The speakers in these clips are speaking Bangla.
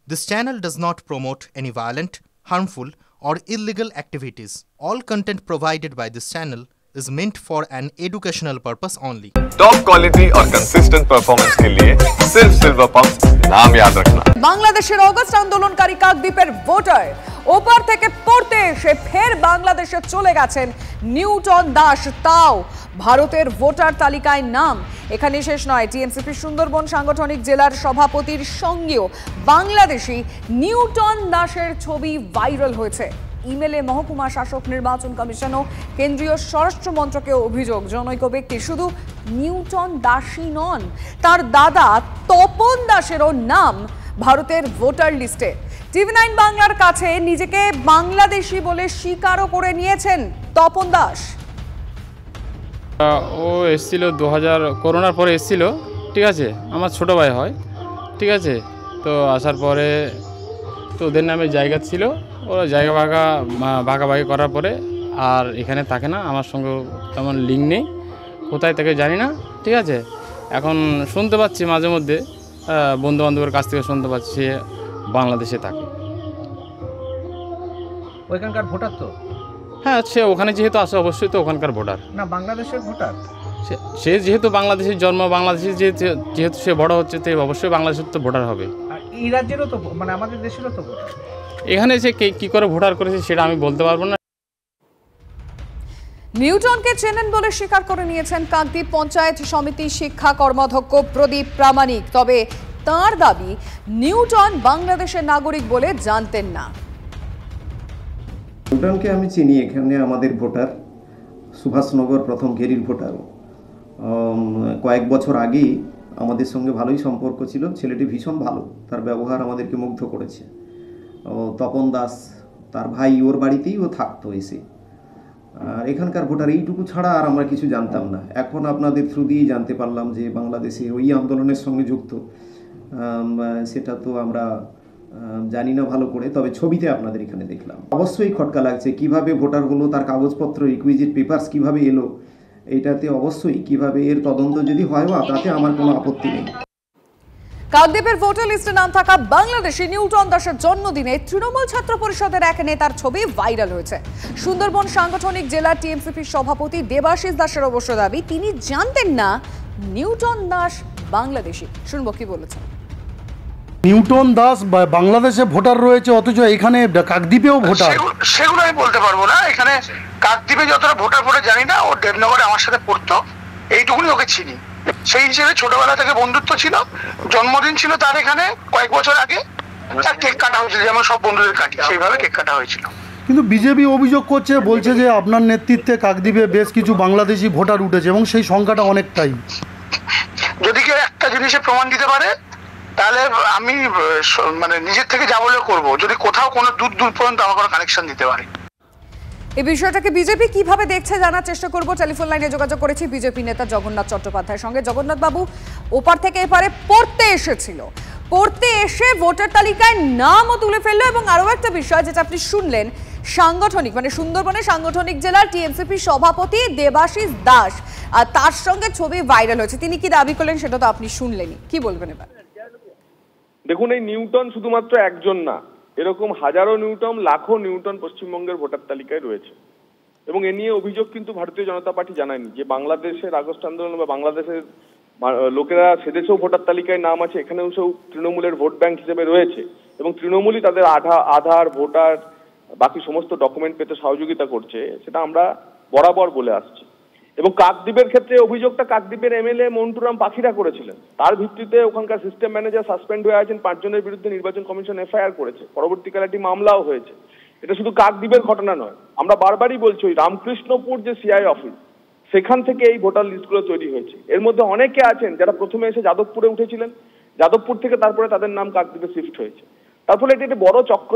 This channel does not promote any violent, harmful, or illegal activities. All content provided by this channel is meant for an educational purpose only. Top quality और कंसिस्टेंट परफॉर्मेंस के लिए सिर्फ सिल्वर पंप नाम याद रखना। বাংলাদেশের অগস্ট আন্দোলনকারী কাকদ্বীপের ভোটার ওপার থেকে পড়তে এসে ফের বাংলাদেশে চলে গেছেন নিউটন দাস, তাও ভারতের ভোটার তালিকায় নাম। এখানে শেষ নয়, টিএমসিপি সুন্দরবন সাংগঠনিক জেলার সভাপতির সঙ্গেও বাংলাদেশি নিউটন দাসের ছবি ভাইরাল হয়েছে। ইমেলে মহকুমা শাসক, নির্বাচন কমিশন ও কেন্দ্রীয় স্বরাষ্ট্র মন্ত্রকে অভিযোগ, জনৈক ব্যক্তি শুধু নিউটন দাসই নন, তার দাদা তপন দাসেরও নাম ভারতের ভোটার লিস্টে। টিভি9 বাংলার কাছে নিজেকে বাংলাদেশি বলে স্বীকারও করে নিয়েছেন তপন দাস। ও এসেছিল 2000 করোনার পরে এসেছিল, ঠিক আছে, আমার ছোটো ভাই হয়, ঠিক আছে। তো আসার পরে তো ওদের নামে জায়গা ছিল, ওরা জায়গা ভাগাভাগি করার পরে আর এখানে থাকে না, আমার সঙ্গে তেমন লিঙ্ক নেই, কোথায় থাকে জানি না, ঠিক আছে। এখন শুনতে পাচ্ছি মাঝে মধ্যে বন্ধুবান্ধবের কাছ থেকে শুনতে পাচ্ছি সে বাংলাদেশে থাকে। ওইখানকার ভোটার তো? হ্যাঁ, সে ওখানে যেহেতু আসে অবশ্যই তো ওখানকার ভোটার না, বাংলাদেশের ভোটার। সে যেহেতু বাংলাদেশের জন্ম, বাংলাদেশে যেহেতু সে বড় হচ্ছে, তো অবশ্যই বাংলাদেশের তো ভোটার হবে। আর এই রাজ্যেরও তো, মানে আমাদের দেশেরও তো ভোটার। এখানে সে কী করে ভোটার করেছে সেটা আমি বলতে পারবো না। নিউটনকে চেনেন বলে স্বীকার করে নিয়েছেন কাকদ্বীপ পঞ্চায়েত সমিতি শিক্ষা কর্মাধ্যক্ষ প্রদীপ প্রামাণিক। তবে তার দাবি, নিউটন বাংলাদেশের নাগরিক বলে জানতেন না। নিউটনকে আমি চিনি, এখানে আমাদের ভোটার, সুভাষনগর প্রথম ঘেরির ভোটার। কয়েক বছর আগেই আমাদের সঙ্গে ভালোই সম্পর্ক ছিল, ছেলেটি ভীষণ ভালো, তার ব্যবহার আমাদেরকে মুগ্ধ করেছে। তপন দাস তার ভাই, ওর বাড়িতেই ও থাকতো এসে। আর এখানকার ভোটার এইটুকু ছাড়া আর আমরা কিছু জানতাম না। এখন আপনাদের থ্রু দিয়েই জানতে পারলাম যে বাংলাদেশে ওই আন্দোলনের সঙ্গে যুক্ত, সেটা তো আমরা জানি না ভালো করে, তবে ছবিতে আপনাদের এখানে দেখলাম। অবশ্যই খটকা লাগছে, কিভাবে ভোটার হলো, তার কাগজপত্র, রিকুইজিট পেপারস কিভাবে এলো, এইটাতে অবশ্যই কিভাবে এর তদন্ত যদি হয়, তাতে আমার কোনো আপত্তি নেই। কাকদ্বীপের ভোটার লিস্টে নাম থাকা বাংলাদেশি নিউটন দাসের জন্মদিনে তৃণমূল ছাত্র পরিষদের এক নেতার ছবি ভাইরাল হয়েছে। সুন্দরবন সাংগঠনিক জেলা টিএমসিপির সভাপতি দেবাশিস দাসের অবশ্য দাবি, তিনি জানতেন না নিউটন দাস বাংলাদেশি। শুনবো কি বলেছেন। নিউটন দাস বাংলাদেশে ভোটার রয়েছে, অথচ এখানে কাকদ্বীপেও ভোটার। সেগুলো আমি বলতে পারবো না। এখানে কাকদ্বীপে যতটা ভোটার জানি না, ও দেবনগরে আমার সাথে পড়তো, এইটুকুনি ওকে চিনি। সেই হিসেবে ছোটবেলা থেকে বন্ধুত্ব ছিল, জন্মদিন ছিল তার এখানে কয়েক বছর আগে, তার কেক কাটা হয়েছিল, যেমন সব বন্ধুদের কাটি সেইভাবে কেক কাটা হয়েছিল। কিন্তু বিজেপি অভিযোগ করছে, বলছে যে আপনার নেতৃত্বে কাকদ্বীপে বেশ কিছু বাংলাদেশি ভোটার উঠেছে এবং সেই সংখ্যাটা অনেকটাই। যদি কেউ একটা জিনিসে প্রমাণ দিতে পারে, তাহলে আমি মানে নিজের থেকে যা বলে করবো, যদি কোথাও কোনো দূর পর্যন্ত আমার কোনো কানেকশন দিতে পারে। এই বিষয়টাকে বিজেপি কিভাবে দেখছে জানার চেষ্টা করব। টেলিফোন লাইনে যোগাযোগ করেছি বিজেপি নেতা জগন্নাথ চট্টোপাধ্যায়ের সঙ্গে। জগন্নাথ বাবু, ওপার থেকে এপারে পড়তে এসেছিল, পড়তে এসে ভোটার তালিকায় নামও তুলে ফেললো, এবং আরও একটা বিষয় যেটা আপনি শুনলেন, সাংগঠনিক মানে সুন্দরবনের সাংগঠনিক জেলার টিএমসিপি সভাপতি দেবাশিস দাস, আর তার সঙ্গে ছবি ভাইরাল হয়েছে। তিনি কি দাবি করলেন সেটা তো আপনি শুনলেনই, কি বলবেন এবার? দেখুন, এই নিউটন শুধুমাত্র একজন না, এরকম হাজারো নিউটন, লাখো নিউটন পশ্চিমবঙ্গের ভোটার তালিকায় রয়েছে। এবং এ নিয়ে অভিযোগ কিন্তু ভারতীয় জনতা পার্টি জানায়নি যে বাংলাদেশের আগস্ট আন্দোলন বা বাংলাদেশের লোকেরা সেদেশেও ভোটার তালিকায় নাম আছে, এখানেও সব তৃণমূলের ভোট ব্যাংক হিসেবে রয়েছে, এবং তৃণমূলই তাদের আধার, ভোটার, বাকি সমস্ত ডকুমেন্ট পেতে সহযোগিতা করছে, সেটা আমরা বরাবর বলে আসছি। এবং কাকদ্বীপের ক্ষেত্রে অভিযোগটা কাকদ্বীপের এমএলএ মন্টুরাম পাখিরা করেছিলেন, তার ভিত্তিতে ওখানকার সিস্টেম ম্যানেজার সাসপেন্ড হয়ে আছেন, 5 জনের বিরুদ্ধে নির্বাচন কমিশন এফআইআর করেছে, পরবর্তীকালে একটি মামলাও হয়েছে। এটা শুধু কাকদ্বীপের ঘটনা নয়, আমরা বারবারই বলছি, ওই রামকৃষ্ণপুর যে সিআই অফিস, সেখান থেকে এই ভোটার লিস্টগুলো তৈরি হয়েছে। এর মধ্যে অনেকে আছেন যারা প্রথমে এসে যাদবপুরে উঠেছিলেন, যাদবপুর থেকে তারপরে তাদের নাম কাকদ্বীপে শিফট হয়েছে। তার ফলে এটি একটি বড় চক্র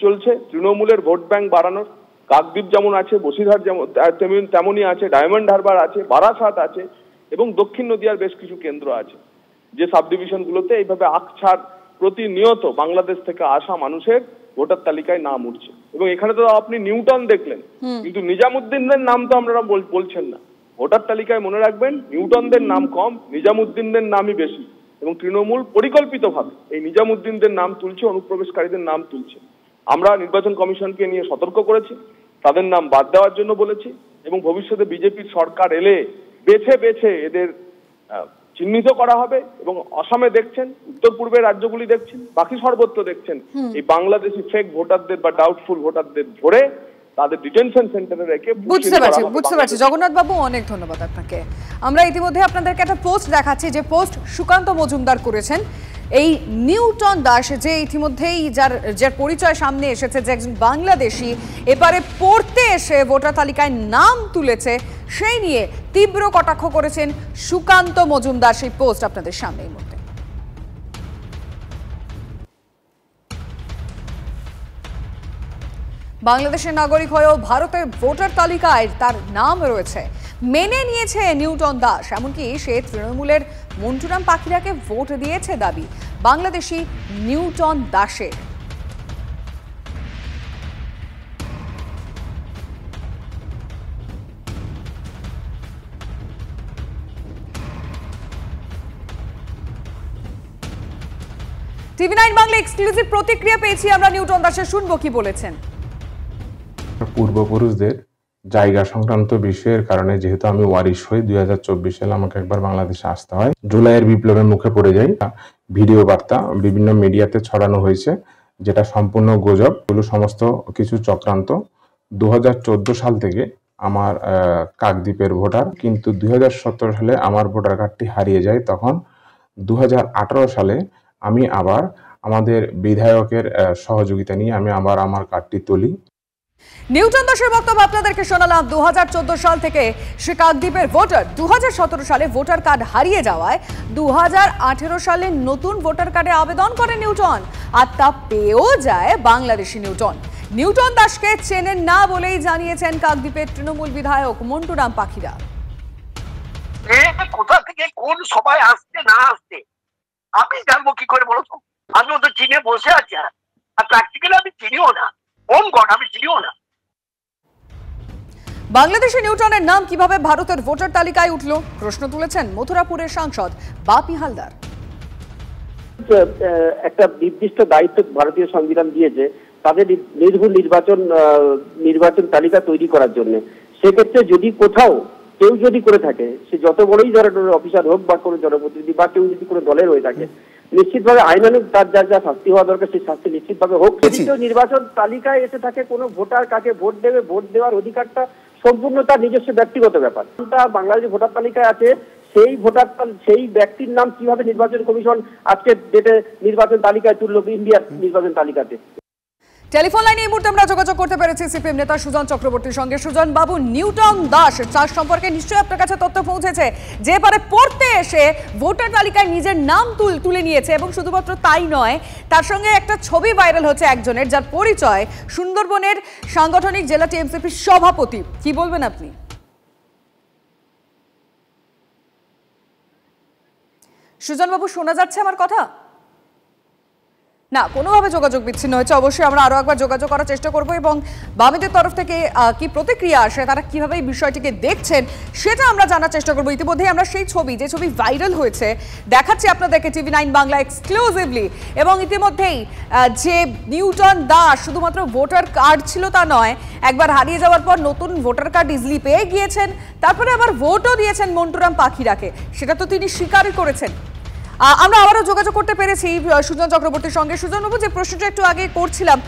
চলছে তৃণমূলের ভোট ব্যাংক বাড়ানোর। কাকদ্বীপ যেমন আছে, বসিরহাট যেমন তেমনই আছে, ডায়মন্ড হারবার আছে, বারাসাত আছে, এবং দক্ষিণ নদিয়ার বেশ কিছু কেন্দ্র আছে, যে সাব ডিভিশনগুলোতে এইভাবে আকছাড় প্রতিনিয়ত বাংলাদেশ থেকে আসা মানুষের ভোটার তালিকায় নাম উঠছে। এবং এখানে তো আপনি নিউটন দেখলেন, কিন্তু নিজামুদ্দিনদের নাম তো আপনারা বলছেন না। ভোটার তালিকায় মনে রাখবেন, নিউটনদের নাম কম, নিজামুদ্দিনদের নামই বেশি। এবং তৃণমূল পরিকল্পিতভাবে এই নিজামুদ্দিনদের নাম তুলছে, অনুপ্রবেশকারীদের নাম তুলছে। আমরা নির্বাচন কমিশনকে নিয়ে সতর্ক করেছি, তাদের নাম বাদ দেওয়ার জন্য বলেছি এবং ভবিষ্যতে বিজেপির সরকার এলে বেছে বেছে এদের চিহ্নিত করা হবে। এবং আসামে দেখছেন, উত্তর পূর্বের রাজ্যগুলি দেখছেন, বাকি সর্বত্র দেখছেন এই বাংলাদেশি ফেক ভোটারদের বা ডাউটফুল ভোটারদের ধরে তাদের ডিটেনশন সেন্টারে রেখে। বুঝতে পারছি জগন্নাথ বাবু, অনেক ধন্যবাদ আপনাকে। আমরা ইতিমধ্যে আপনাদেরকে একটা পোস্ট দেখাচ্ছি, যে পোস্ট সুকান্ত মজুমদার করেছেন। এই নিউটন দাস, যে ইতিমধ্যেই যার পরিচয় সামনে এসেছে, যে একজন বাংলাদেশি এবারে পড়তে এসে ভোটার তালিকায় নাম তুলেছে, সেই নিয়ে তীব্র কটাক্ষ করেছেন সুকান্ত মজুমদার। সেই পোস্ট আপনাদের সামনে এই মুহূর্তে। বাংলাদেশের নাগরিক হয়েও ভারতের ভোটার তালিকায় তার নাম রয়েছে, মেনে নিয়েছে নিউটন দাস। এমনকি সে তৃণমূলের মন্টুরাম পাখিরাকে ভোট দিয়েছে দাবি বাংলাদেশি নিউটন দাসের। টিভি9 বাংলা এক্সক্লুসিভ প্রতিক্রিয়া পেয়েছি আমরা নিউটন দাসের, শুনবো কি বলেছেন। পূর্বপুরুষদের জায়গা সংক্রান্ত বিষয়ের কারণে যেহেতু আমি ওয়ারিশ হই, 2024 সালে আমাকে একবার বাংলাদেশে আসতে হয়। জুলাইয়ের বিপ্লবের মুখে পড়ে যাই। ভিডিও বার্তা বিভিন্ন মিডিয়াতে ছড়ানো হয়েছে, যেটা সম্পূর্ণ গুজব, এগুলো সমস্ত কিছু চক্রান্ত। 2014 সাল থেকে আমার কাকদ্বীপের ভোটার, কিন্তু 2017 সালে আমার ভোটার কার্ডটি হারিয়ে যায়। তখন 2018 সালে আমি আবার আমাদের বিধায়কের সহযোগিতা নিয়ে আমি আবার আমার কার্ডটি তুলি। নিউটন দাসের বক্তব্য আপনাদেরকে শোনালাম। 2014 সাল থেকে সে কাকদ্বীপের ভোটার। 2017 সালে ভোটার কার্ড হারিয়ে যাওয়ায় 2018 সালে নতুন ভোটার কার্ডে আবেদন করে নিউটন, আর তা পেয়েও যায় বাংলাদেশি নিউটন। নিউটন দাসকে চেনেন না বলেই জানিয়েছেন কাকদ্বীপের তৃণমূল বিধায়ক মন্টুরাম পাখিরা। কোথা থেকে কোন সবাই আসছে না আসছে আমি জানবো কি করে বলো তো? আমি তো চিনে বসে আছি, আর প্র্যাকটিক্যালি আমি চিনিও না, কোন গড আমি চিনিও না। বাংলাদেশি নিউটনের নাম কিভাবে ভারতের ভোটার তালিকায় উঠল, প্রশ্ন তুলেছেন মথুরাপুরের সাংসদ বাপি হালদার। একটা নির্দিষ্ট দায়িত্ব ভারতীয় সংবিধান দিয়েছে তাদের নির্ভুল নির্বাচন তালিকা তৈরি করার জন্য। সেক্ষেত্রে যদি কোথাও কেউ যদি করে থাকে, সে যত বড়ই ধরনের অফিসার হোক বা কোনো জনপ্রতিনিধি বা কেউ যদি কোনো দলের হয়ে থাকে, নিশ্চিতভাবে আইনানুগ তার যা শাস্তি হওয়া দরকার সেই শাস্তি নিশ্চিতভাবে হোক। যদি কেউ নির্বাচন তালিকায় এসে থাকে, কোনো ভোটার কাকে ভোট দেবে, ভোট দেওয়ার অধিকারটা সম্পূর্ণ তার নিজস্ব ব্যক্তিগত ব্যাপার। বাংলাদেশের ভোটার তালিকায় আছে, সেই ব্যক্তির নাম কিভাবে নির্বাচন কমিশন আজকে ডেটে নির্বাচন তালিকায় তুললো, ইন্ডিয়ার নির্বাচন তালিকাতে। টেলিফোন লাইনে এই মুহূর্তে আমরা যোগাযোগ করতে পেরেছি সিপিএম নেতা সুজন চক্রবর্তীর সঙ্গে। সুজন বাবু, নিউটন দাস চাষ সম্পর্কে নিশ্চয়ই আপনার কাছে তথ্য পৌঁছেছে, যে পারে পড়তে এসে ভোটার তালিকায় নিজের নাম তুলে নিয়েছে, এবং শুধুমাত্র তাই নয়, তার সঙ্গে একটা ছবি ভাইরাল হচ্ছে একজনের, যার পরিচয় সুন্দরবনের সাংগঠনিক জেলা টিএমসিপির সভাপতি। কি বলবেন আপনি? সুজন বাবু, শোনা যাচ্ছে আমার কথা? না, কোনোভাবে যোগাযোগ বিচ্ছিন্ন হয়েছে। অবশ্যই আমরা আরো একবার যোগাযোগ করার চেষ্টা করব, এবং বামেদের তরফ থেকে কি প্রতিক্রিয়া আসে, তারা কিভাবে এই বিষয়টিকে দেখছেন সেটা আমরা জানার চেষ্টা করব। ইতিমধ্যেই আমরা সেই যে ছবি ভাইরাল হয়েছে দেখাচ্ছি আপনাদেরকে টিভি9 বাংলা এক্সক্লুসিভলি। এবং ইতিমধ্যেই যে নিউটন দাস শুধুমাত্র ভোটার কার্ড ছিল তা নয়, একবার হারিয়ে যাওয়ার পর নতুন ভোটার কার্ড ইজিলি পেয়ে গিয়েছেন, তারপরে আবার ভোটও দিয়েছেন মন্টুরাম পাখিরাকে, সেটা তো তিনি স্বীকারই করেছেন। আমরা আবারও যোগাযোগ করতে পেরেছি সুজন চক্রবর্তীর সঙ্গে। সুজন বাবু, যে প্রশ্নটা একটু আগে করছিলাম,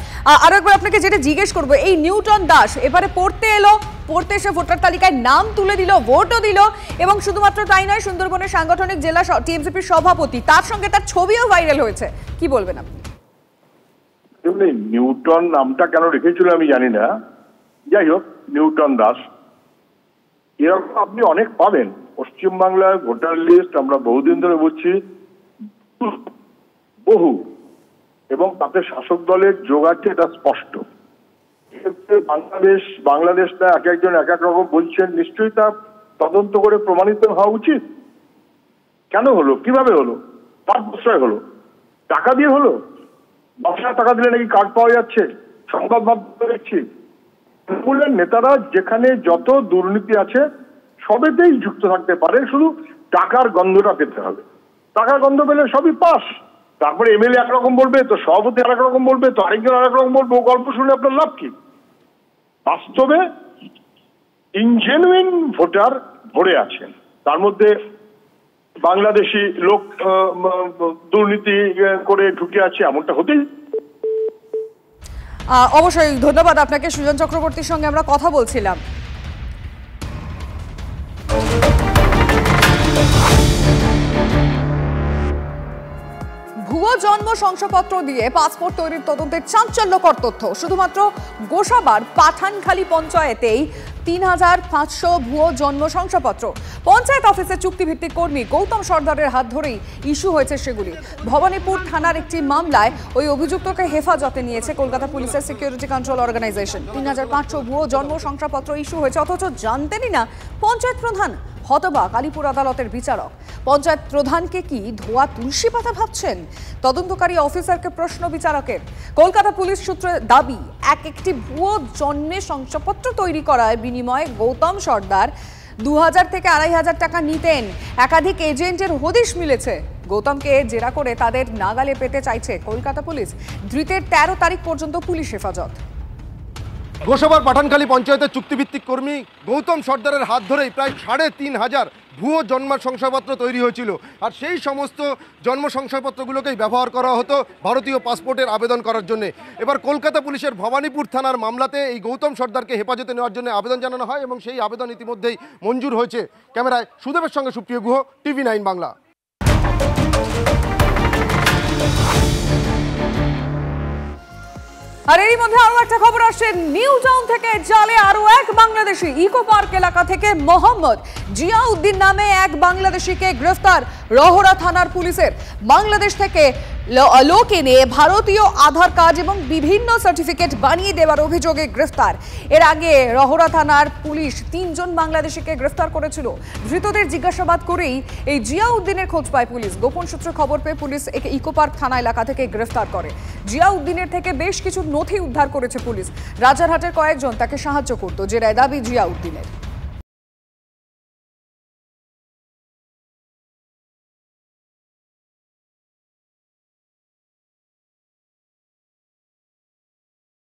আরো একবার আপনাকে যেটা জিজ্ঞেস করবো, এই নিউটন দাস এবারে পড়তে এসে ভোটার তালিকায় নাম তুলে দিল, ভোটও দিল, এবং শুধুমাত্র তাই নয়, সুন্দরবনের সাংগঠনিক জেলা টিএমসিপির সভাপতি, তার সঙ্গে তার ছবিও ভাইরাল হয়েছে। কি বলবেন আপনি? নিউটন নামটা কেন রেখেছিল আমি জানি না, যাই হোক, নিউটন দাস এরকম আপনি অনেক পাবেন পশ্চিমবাংলায়। ভোটার লিস্ট আমরা বহুদিন ধরে বুঝছি, বহু, এবং তাতে শাসক দলের যোগ আছে, এটা স্পষ্ট। বাংলাদেশটা এক একজন এক এক রকম বলছেন, নিশ্চয়ই তা তদন্ত করে প্রমাণিত হওয়া উচিত। কেন হলো, কিভাবে হলো, কার প্রশ্রয় হলো, টাকা দিয়ে হলো? ব্যবসায় টাকা দিলে নাকি কার্ড পাওয়া যাচ্ছে, সংবাদ মাধ্যমে দেখছি। তৃণমূলের নেতারা যেখানে যত দুর্নীতি আছে সবেতেই যুক্ত থাকতে পারে, শুধু টাকার গন্ধটা পেতে হবে। টাকা গন্ধ পেলে সবই পাস। তারপরে এমএলএ একরকম বলবে, তো সভাপতি আরেক রকম বলবে, তো আরেকজন আরেক রকম বলবে। ও গল্প শুনে আপনার লাভ কি? বাস্তবে ইনজেনুইন ভোটার ভরে আছেন, তার মধ্যে বাংলাদেশি লোক দুর্নীতি করে ঢুকে আছে, এমনটা হতেই। অবশ্যই ধন্যবাদ আপনাকে। সুজন চক্রবর্তীর সঙ্গে আমরা কথা বলছিলাম। ভুয়ো জন্ম শংসাপত্র দিয়ে পাসপোর্ট তৈরির তদন্তের চাঞ্চল্যকর তথ্য। শুধুমাত্র গোসাবার পাঠানখালী পঞ্চায়েতেই ৩৫০০ ভুয়ো জন্ম শংসাপত্র। পঞ্চায়েত অফিসের চুক্তিভিত্তিক কর্মী গৌতম সর্দারের হাত ধরেই ইস্যু হয়েছে সেগুলি। ভবানীপুর থানার একটি মামলায় ওই অভিযুক্তকে হেফাজতে নিয়েছে কলকাতা পুলিশের সিকিউরিটি কন্ট্রোল অর্গানাইজেশন। ৩৫০০ ভুয়ো জন্ম শংসাপত্র ইস্যু হয়েছে, অথচ জানতেনই না পঞ্চায়েত প্রধান। হতবাক আলিপুর আদালতের বিচারক। পঞ্চায়েত প্রধানকে কি ধোয়া তুলসী পাতা ভাবছেন? তদন্তকারী অফিসারকে প্রশ্ন বিচারকের। কলকাতা পুলিশ সূত্রে দাবি, একটি ভুয়ো জন্মের শংসাপত্র তৈরি করার বিনিময়ে গৌতম সর্দার ২০০০ থেকে ২৫০০ টাকা নিতেন। একাধিক এজেন্টের হদিশ মিলেছে। গৌতমকে জেরা করে তাদের নাগালে পেতে চাইছে কলকাতা পুলিশ। ধৃতের ১৩ তারিখ পর্যন্ত পুলিশ হেফাজত। গোসাবার পাঠানখালী পঞ্চায়েতের চুক্তিভিত্তিক কর্মী গৌতম সর্দারের হাত ধরেই প্রায় ৩৫০০ ভুয়ো জন্ম শংসাপত্র তৈরি হয়েছিল। আর সেই সমস্ত জন্ম শংসাপত্রগুলোকেই ব্যবহার করা হতো ভারতীয় পাসপোর্টের আবেদন করার জন্য। এবার কলকাতা পুলিশের ভবানীপুর থানার মামলাতে এই গৌতম সর্দারকে হেফাজতে নেওয়ার জন্য আবেদন জানানো হয় এবং সেই আবেদন ইতিমধ্যেই মঞ্জুর হয়েছে। ক্যামেরায় সুদেবের সঙ্গে সুপ্রিয় গুহ, TV9 বাংলা। আর এরই মধ্যে আরো একটা খবর আসছে নিউ টাউন থেকে। জালে আরো এক বাংলাদেশি। ইকো পার্ক এলাকা থেকে মোহাম্মদ জিয়াউদ্দিন নামে এক বাংলাদেশিকে গ্রেফতার রহরা থানার পুলিশের। বাংলাদেশ থেকে লোক এনে ভারতীয় আধার কার্ড এবং বিভিন্ন সার্টিফিকেট বানিয়ে দেওয়ার অভিযোগে গ্রেফতার। এর আগে রহরা থানার পুলিশ ৩ জন বাংলাদেশিকে গ্রেফতার করেছিল। ধৃতদের জিজ্ঞাসাবাদ করেই এই জিয়াউদ্দিনের খোঁজ পায় পুলিশ। গোপন সূত্রে খবর পেয়ে পুলিশ একে ইকো পার্ক থানা এলাকা থেকে গ্রেফতার করে। জিয়াউদ্দিনের থেকে বেশ কিছু নথি উদ্ধার করেছে পুলিশ। রাজারহাটের কয়েকজন তাকে সাহায্য করত, জেরায় দাবি জিয়াউদ্দিনের।